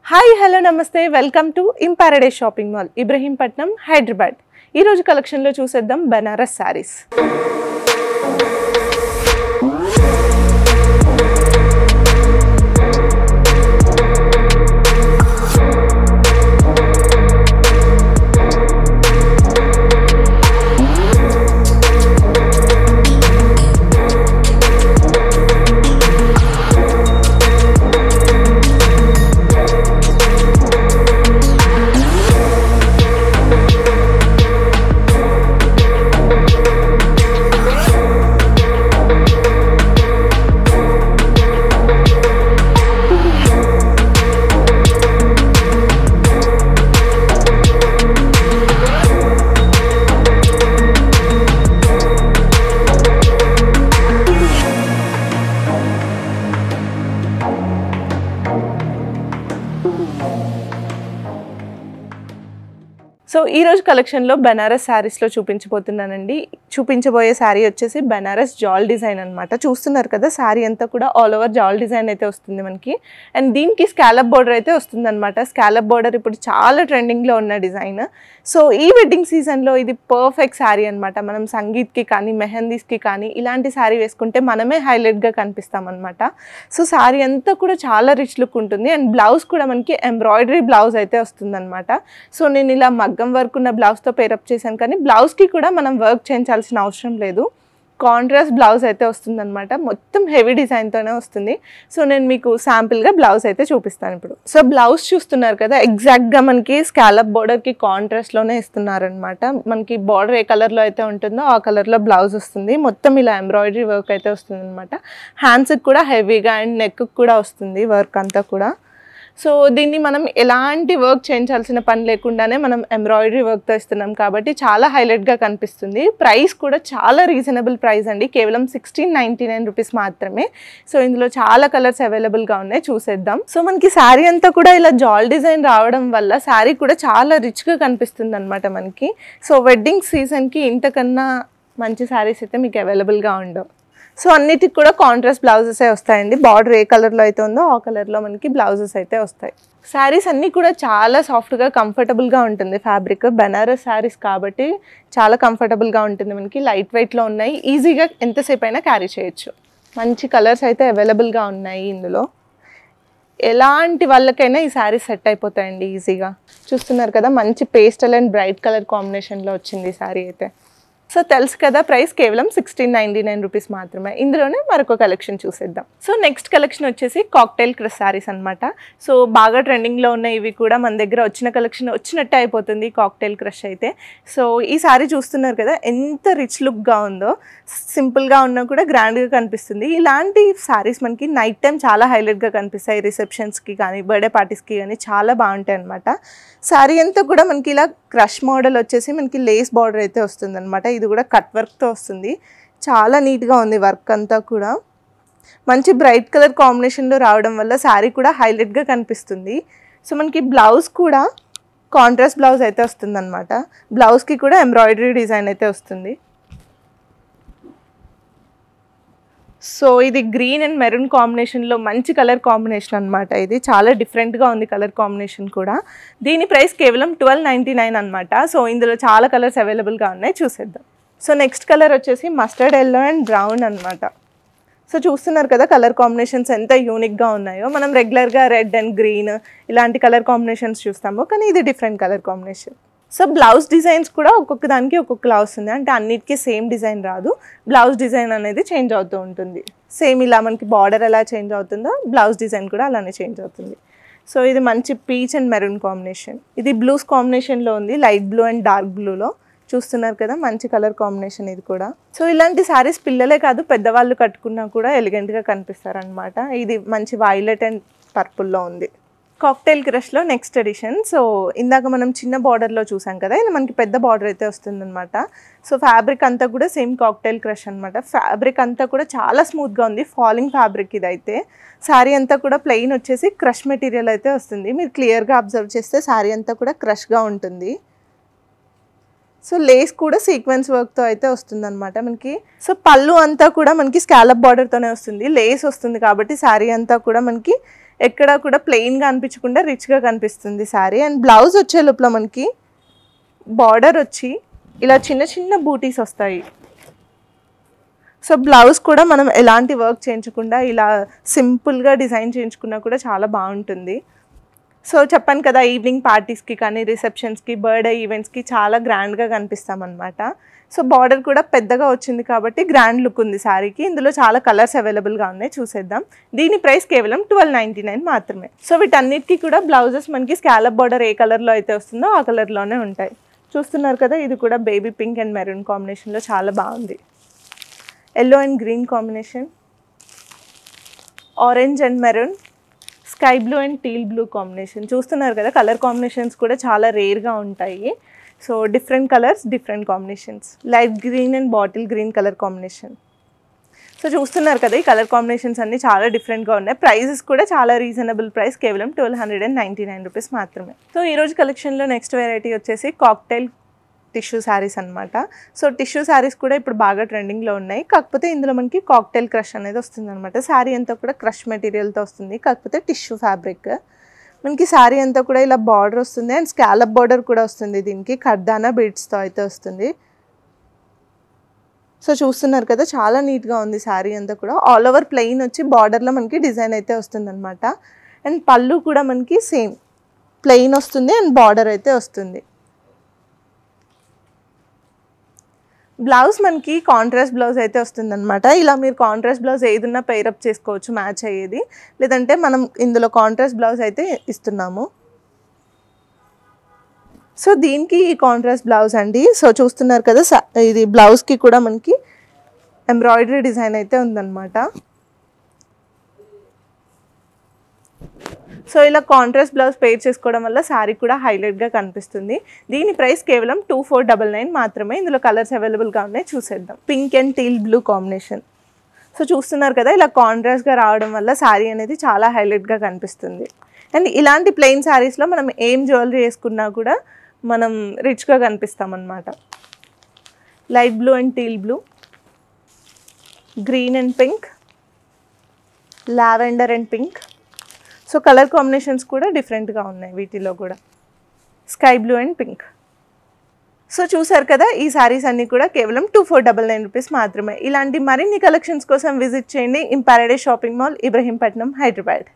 Hi hello namaste welcome to Imparadise shopping mall Ibrahimpatnam Hyderabad. ఈరోజు కలెక్షన్లో చూసేద్దాం బనారస్ శారీస్. సో ఈరోజు కలెక్షన్లో బనారస్ శారీస్లో చూపించబోయే శారీ వచ్చేసి బనారస్ జాల్ డిజైన్ అనమాట. చూస్తున్నారు కదా, శారీ అంతా కూడా ఆల్ ఓవర్ జాల్ డిజైన్ అయితే వస్తుంది మనకి. అండ్ దీనికి స్కాలప్ బోర్డర్ అయితే వస్తుంది అనమాట. స్కాలప్ బోర్డర్ ఇప్పుడు చాలా ట్రెండింగ్లో ఉన్న డిజైన్. సో ఈ వెడ్డింగ్ సీజన్లో ఇది పర్ఫెక్ట్ శారీ అనమాట. మనం సంగీత్కి కానీ మెహందీస్కి కానీ ఇలాంటి శారీ వేసుకుంటే మనమే హైలైట్గా కనిపిస్తాం అనమాట. సో శారీ అంతా కూడా చాలా రిచ్ లుక్ ఉంటుంది. అండ్ బ్లౌజ్ కూడా మనకి ఎంబ్రాయిడరీ బ్లౌజ్ అయితే వస్తుంది అనమాట. సో నేను ఇలా మగ్గం వర్క్ ఉన్న బ్లౌజ్తో పేరప్ చేశాను, కానీ బ్లౌజ్కి కూడా మనం వర్క్ చేయించాల్సిన అవసరం లేదు. కాంట్రాస్ట్ బ్లౌజ్ అయితే వస్తుంది అనమాట. మొత్తం హెవీ డిజైన్తోనే వస్తుంది. సో నేను మీకు శాంపిల్గా బ్లౌజ్ అయితే చూపిస్తాను ఇప్పుడు. సో బ్లౌజ్ చూస్తున్నారు కదా, ఎగ్జాక్ట్గా మనకి స్కాలప్ బోర్డర్కి కాంట్రాస్ట్లోనే ఇస్తున్నారనమాట. మనకి బార్డర్ ఏ కలర్లో అయితే ఉంటుందో ఆ కలర్లో బ్లౌజ్ వస్తుంది. మొత్తం ఇలా ఎంబ్రాయిడరీ వర్క్ అయితే వస్తుంది అనమాట. హ్యాండ్స్కి కూడా హెవీగా అండ్ నెక్కి కూడా వస్తుంది వర్క్ అంతా కూడా. సో దీన్ని మనం ఎలాంటి వర్క్ చేయించాల్సిన పని లేకుండానే మనం ఎంబ్రాయిడరీ వర్క్తో ఇస్తున్నాం కాబట్టి చాలా హైలైట్గా కనిపిస్తుంది. ప్రైస్ కూడా చాలా రీజనబుల్ ప్రైస్ అండి, కేవలం 1699 రూపీస్ మాత్రమే. సో ఇందులో చాలా కలర్స్ అవైలబుల్గా ఉన్నాయి, చూసేద్దాం. సో మనకి శారీ అంతా కూడా ఇలా జాల్ డిజైన్ రావడం వల్ల శారీ కూడా చాలా రిచ్గా కనిపిస్తుంది అనమాట మనకి. సో వెడ్డింగ్ సీజన్కి ఇంతకన్నా మంచి శారీస్ అయితే మీకు అవైలబుల్గా ఉండవు. సో అన్నిటికి కూడా కాంట్రాస్ట్ బ్లౌజెస్ వస్తాయండి. బార్డర్ ఏ కలర్లో అయితే ఉందో ఆ కలర్లో మనకి బ్లౌజెస్ అయితే వస్తాయి. శారీస్ అన్నీ కూడా చాలా సాఫ్ట్గా కంఫర్టబుల్గా ఉంటుంది ఫ్యాబ్రిక్. బనారస్ శారీస్ కాబట్టి చాలా కంఫర్టబుల్గా ఉంటుంది మనకి. లైట్ వెయిట్లో ఉన్నాయి, ఈజీగా ఎంతసేపు అయినా క్యారీ చేయొచ్చు. మంచి కలర్స్ అయితే అవైలబుల్గా ఉన్నాయి ఇందులో. ఎలాంటి వాళ్ళకైనా ఈ శారీస్ సెట్ అయిపోతాయండి ఈజీగా. చూస్తున్నారు కదా, మంచి పేస్టల్ అండ్ బ్రైట్ కలర్ కాంబినేషన్లో వచ్చింది ఈ శారీ అయితే. సో తెలుసు కదా, ప్రైస్ కేవలం 1699 రూపీస్ మాత్రమే. ఇందులోనే మరొక కలెక్షన్ చూసేద్దాం. సో నెక్స్ట్ కలెక్షన్ వచ్చేసి కాక్టైల్ క్రష్ శారీస్ అనమాట. సో బాగా ట్రెండింగ్లో ఉన్నాయి ఇవి కూడా. మన దగ్గర వచ్చిన కలెక్షన్ వచ్చినట్టే అయిపోతుంది కాక్టైల్ క్రష్ అయితే. సో ఈ శారీ చూస్తున్నారు కదా, ఎంత రిచ్ లుక్గా ఉందో. సింపుల్గా ఉన్నా కూడా గ్రాండ్గా కనిపిస్తుంది. ఇలాంటి శారీస్ మనకి నైట్ టైం చాలా హైలైట్గా కనిపిస్తాయి. రిసెప్షన్స్కి కానీ బర్త్డే పార్టీస్కి కానీ చాలా బాగుంటాయి అనమాట. శారీ అంతా కూడా మనకి ఇలా క్రష్ మోడల్ వచ్చేసి మనకి లేస్ బార్డర్ అయితే వస్తుంది అనమాట. ఇది కూడా కట్ వర్క్తో వస్తుంది. చాలా నీట్గా ఉంది వర్క్ అంతా కూడా. మంచి బ్రైట్ కలర్ కాంబినేషన్లో రావడం వల్ల శారీ కూడా హైలైట్గా కనిపిస్తుంది. సో మనకి బ్లౌజ్ కూడా కాంట్రాస్ట్ బ్లౌజ్ అయితే వస్తుంది అనమాట. బ్లౌజ్కి కూడా ఎంబ్రాయిడరీ డిజైన్ అయితే వస్తుంది. సో ఇది గ్రీన్ అండ్ మెరూన్ కాంబినేషన్లో మంచి కలర్ కాంబినేషన్ అనమాట. ఇది చాలా డిఫరెంట్గా ఉంది కలర్ కాంబినేషన్ కూడా. దీని ప్రైస్ కేవలం 1299 అనమాట. సో ఇందులో చాలా కలర్స్ అవైలబుల్గా ఉన్నాయి, చూసేద్దాం. సో నెక్స్ట్ కలర్ వచ్చేసి మస్టర్డ్ ఎల్లో అండ్ బ్రౌన్ అనమాట. సో చూస్తున్నారు కదా కలర్ కాంబినేషన్స్ ఎంత యూనిక్గా ఉన్నాయో. మనం రెగ్యులర్గా రెడ్ అండ్ గ్రీన్ ఇలాంటి కలర్ కాంబినేషన్స్ చూస్తాము, కానీ ఇది different colour combination. So blouse designs కూడా ఒక్కొక్క దానికి ఒక్కొక్కలా వస్తుంది. అంటే అన్నిటికీ సేమ్ డిజైన్ రాదు, బ్లౌజ్ డిజైన్ అనేది చేంజ్ అవుతూ ఉంటుంది. సేమ్ ఇలా మనకి బార్డర్ ఎలా చేంజ్ అవుతుందో బ్లౌజ్ డిజైన్ కూడా అలానే చేంజ్ అవుతుంది. సో ఇది మంచి పీచ్ అండ్ మెరూన్ కాంబినేషన్. ఇది బ్లూస్ కాంబినేషన్లో ఉంది, లైట్ బ్లూ అండ్ డార్క్ బ్లూలో. చూస్తున్నారు కదా, మంచి కలర్ కాంబినేషన్ ఇది కూడా. సో ఇలాంటి శారీస్ పిల్లలే కాదు పెద్దవాళ్ళు కట్టుకున్నా కూడా ఎలిగెంట్గా కనిపిస్తారనమాట. ఇది మంచి వైలెట్ అండ్ పర్పుల్లో ఉంది. కాక్టైల్ క్రష్లో నెక్స్ట్ ఎడిషన్. సో ఇందాక మనం చిన్న బార్డర్లో చూసాం కదా, ఇది మనకి పెద్ద బార్డర్ అయితే వస్తుందన్నమాట. సో ఫ్యాబ్రిక్ అంతా కూడా సేమ్ కాక్టైల్ క్రష్ అనమాట. ఫ్యాబ్రిక్ అంతా కూడా చాలా స్మూత్గా ఉంది, ఫాలింగ్ ఫ్యాబ్రిక్ ఇదైతే. శారీ అంతా కూడా ప్లెయిన్ వచ్చేసి క్రష్ మెటీరియల్ అయితే వస్తుంది. మీరు క్లియర్గా అబ్జర్వ్ చేస్తే శారీ అంతా కూడా క్రష్గా ఉంటుంది. సో లేస్ కూడా సీక్వెన్స్ వర్క్తో అయితే వస్తుంది అనమాట మనకి. సో పళ్ళు అంతా కూడా మనకి స్కాలప్ బార్డర్తోనే వస్తుంది, లేస్ వస్తుంది కాబట్టి శారీ అంతా కూడా మనకి ఎక్కడ కూడా ప్లెయిన్గా అనిపించకుండా రిచ్గా కనిపిస్తుంది శారీ. అండ్ బ్లౌజ్ వచ్చే లోపల మనకి బార్డర్ వచ్చి ఇలా చిన్న చిన్న బూటీస్ వస్తాయి. సో బ్లౌజ్ కూడా మనం ఎలాంటి వర్క్ చేయించకుండా ఇలా సింపుల్గా డిజైన్ చేయించుకున్నా కూడా చాలా బాగుంటుంది. సో చెప్పాను కదా, ఈవినింగ్ పార్టీస్కి కానీ రిసెప్షన్స్కి బర్త్డే ఈవెంట్స్కి చాలా గ్రాండ్గా కనిపిస్తామన్నమాట. సో బార్డర్ కూడా పెద్దగా వచ్చింది కాబట్టి గ్రాండ్ లుక్ ఉంది శారీకి. ఇందులో చాలా కలర్స్ అవైలబుల్గా ఉన్నాయి, చూసేద్దాం. దీని ప్రైస్ కేవలం 1299 మాత్రమే. సో వీటన్నిటికీ కూడా బ్లౌజెస్ మనకి స్కాలప్ బార్డర్ ఏ కలర్లో అయితే వస్తుందో ఆ కలర్లోనే ఉంటాయి. చూస్తున్నారు కదా, ఇది కూడా బేబీ పింక్ అండ్ మెరూన్ కాంబినేషన్లో చాలా బాగుంది. Yellow and green combination, orange and maroon, sky blue and teal blue combination. చూస్తున్నారు కదా, కలర్ కాంబినేషన్స్ కూడా చాలా రేర్గా ఉంటాయి. So different colours, different combinations. Light green and bottle green colour combination. So చూస్తున్నారు కదా, ఈ కలర్ కాంబినేషన్స్ అన్నీ చాలా డిఫరెంట్గా ఉన్నాయి. ప్రైజెస్ కూడా చాలా రీజనబుల్ ప్రైస్, కేవలం 1299 రూపీస్ మాత్రమే. సో ఈరోజు కలెక్షన్లో నెక్స్ట్ వెరైటీ వచ్చేసి కాక్టైల్ టిష్యూ శారీస్ అనమాట. సో టిష్యూ శారీస్ కూడా ఇప్పుడు బాగా ట్రెండింగ్లో ఉన్నాయి. కాకపోతే ఇందులో మనకి కాక్టైల్ క్రష్ అనేది వస్తుంది అనమాట. శారీ అంతా కూడా క్రష్ మెటీరియల్తో వస్తుంది, కాకపోతే టిష్యూ ఫ్యాబ్రిక్. మనకి శారీ అంతా కూడా ఇలా బార్డర్ వస్తుంది అండ్ స్కాలప్ బార్డర్ కూడా వస్తుంది. దీనికి కర్దానా బీడ్స్తో అయితే వస్తుంది. సో చూస్తున్నారు కదా, చాలా నీట్గా ఉంది శారీ అంతా కూడా. ఆల్ ఓవర్ ప్లెయిన్ వచ్చి బార్డర్లో మనకి డిజైన్ అయితే వస్తుంది అనమాట. అండ్ పళ్ళు కూడా మనకి సేమ్ ప్లెయిన్ వస్తుంది అండ్ బార్డర్ అయితే వస్తుంది. బ్లౌజ్ మనకి కాంట్రాస్ట్ బ్లౌజ్ అయితే వస్తుందన్నమాట. ఇలా మీరు కాంట్రాస్ట్ బ్లౌజ్ ఏదున్నా పెయిరప్ చేసుకోవచ్చు, మ్యాచ్ అయ్యేది. లేదంటే మనం ఇందులో కాంట్రాస్ట్ బ్లౌజ్ అయితే ఇస్తున్నాము. సో దీనికి ఈ కాంట్రాస్ట్ బ్లౌజ్ అండి. సో చూస్తున్నారు కదా, ఇది బ్లౌజ్కి కూడా మనకి ఎంబ్రాయిడరీ డిజైన్ అయితే ఉందన్నమాట. సో ఇలా కాంట్రాస్ట్ బ్లౌజ్ పేర్ చేసుకోవడం వల్ల శారీ కూడా హైలైట్గా కనిపిస్తుంది. దీని ప్రైస్ కేవలం 2499 మాత్రమే. ఇందులో కలర్స్ అవైలబుల్గా ఉన్నాయి, చూసేద్దాం. Pink and teal blue combination. So చూస్తున్నారు కదా, ఇలా కాంట్రాస్ట్గా రావడం వల్ల శారీ అనేది చాలా హైలైట్గా కనిపిస్తుంది. అండ్ ఇలాంటి ప్లెయిన్ శారీస్లో మనం ఏం జ్యువెలరీ వేసుకున్నా కూడా మనం రిచ్గా కనిపిస్తామన్నమాట. Light blue and teal blue, green and pink, lavender and pink. So colour combinations కూడా డిఫరెంట్గా ఉన్నాయి వీటిలో కూడా. Sky blue and pink. So చూసారు కదా, ఈ శారీస్ అన్నీ కూడా కేవలం 2499 రూపీస్ మాత్రమే. ఇలాంటి మరిన్ని కలెక్షన్స్ కోసం విజిట్ చేయండి in paradise shopping mall, Ibrahimpatnam, Hyderabad.